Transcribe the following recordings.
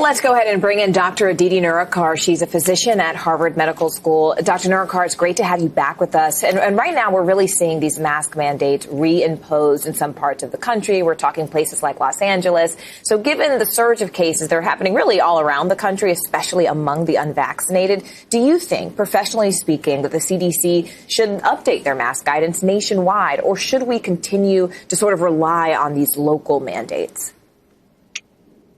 Let's go ahead and bring in Dr. Aditi Nerurkar. She's a physician at Harvard Medical School. Dr. Nerurkar, it's great to have you back with us. And right now we're really seeing these mask mandates reimposed in some parts of the country. We're talking places like Los Angeles. So given the surge of cases that are happening really all around the country, especially among the unvaccinated, do you think, professionally speaking, that the CDC should update their mask guidance nationwide, or should we continue to sort of rely on these local mandates?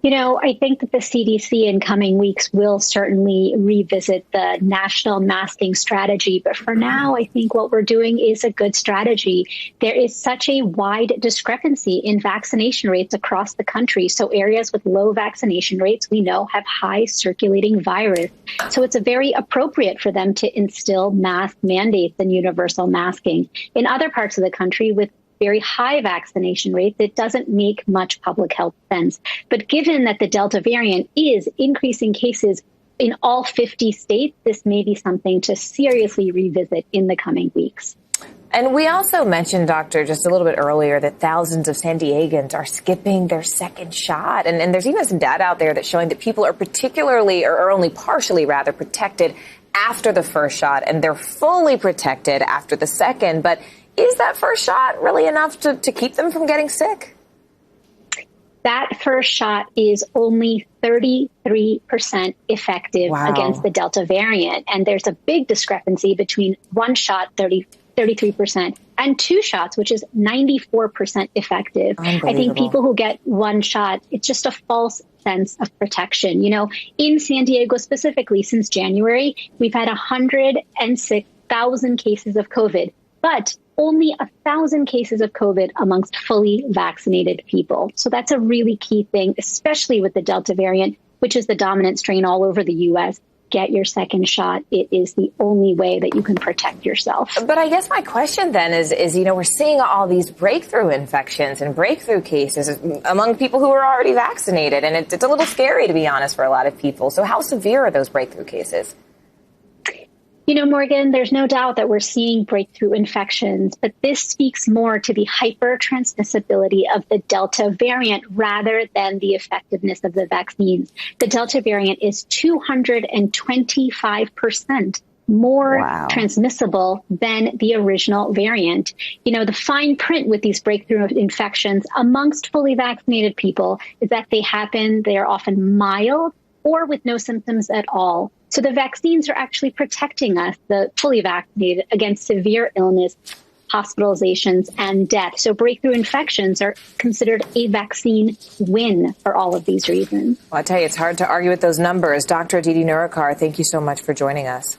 You know, I think that the CDC in coming weeks will certainly revisit the national masking strategy. But for now, I think what we're doing is a good strategy. There is such a wide discrepancy in vaccination rates across the country. So areas with low vaccination rates, we know, have high circulating virus. So it's very appropriate for them to instill mask mandates and universal masking. In other parts of the country with very high vaccination rates, it doesn't make much public health sense. But given that the Delta variant is increasing cases in all 50 states, this may be something to seriously revisit in the coming weeks. And we also mentioned, Doctor, just a little bit earlier that thousands of San Diegans are skipping their second shot. And there's even some data out there that's showing that people are particularly, or only partially rather, protected after the first shot, and they're fully protected after the second. But is that first shot really enough to keep them from getting sick? That first shot is only 33% effective against the Delta variant. And there's a big discrepancy between one shot, 33%, and two shots, which is 94% effective. I think people who get one shot, it's just a false sense of protection. You know, in San Diego specifically, since January, we've had 106,000 cases of COVID, but only 1,000 cases of COVID amongst fully vaccinated people. So that's a really key thing, especially with the Delta variant, which is the dominant strain all over the U.S. Get your second shot. It is the only way that you can protect yourself. But I guess my question then is, you know, we're seeing all these breakthrough infections and breakthrough cases among people who are already vaccinated. And it's a little scary, to be honest, for a lot of people. So how severe are those breakthrough cases? You know, Morgan, there's no doubt that we're seeing breakthrough infections, but this speaks more to the hyper-transmissibility of the Delta variant rather than the effectiveness of the vaccines. The Delta variant is 225% more transmissible than the original variant. You know, the fine print with these breakthrough infections amongst fully vaccinated people is that they're often mild or with no symptoms at all. So the vaccines are actually protecting us, the fully vaccinated, against severe illness, hospitalizations, and death. So breakthrough infections are considered a vaccine win for all of these reasons. Well, I tell you, it's hard to argue with those numbers. Dr. Aditi Nerurkar, thank you so much for joining us.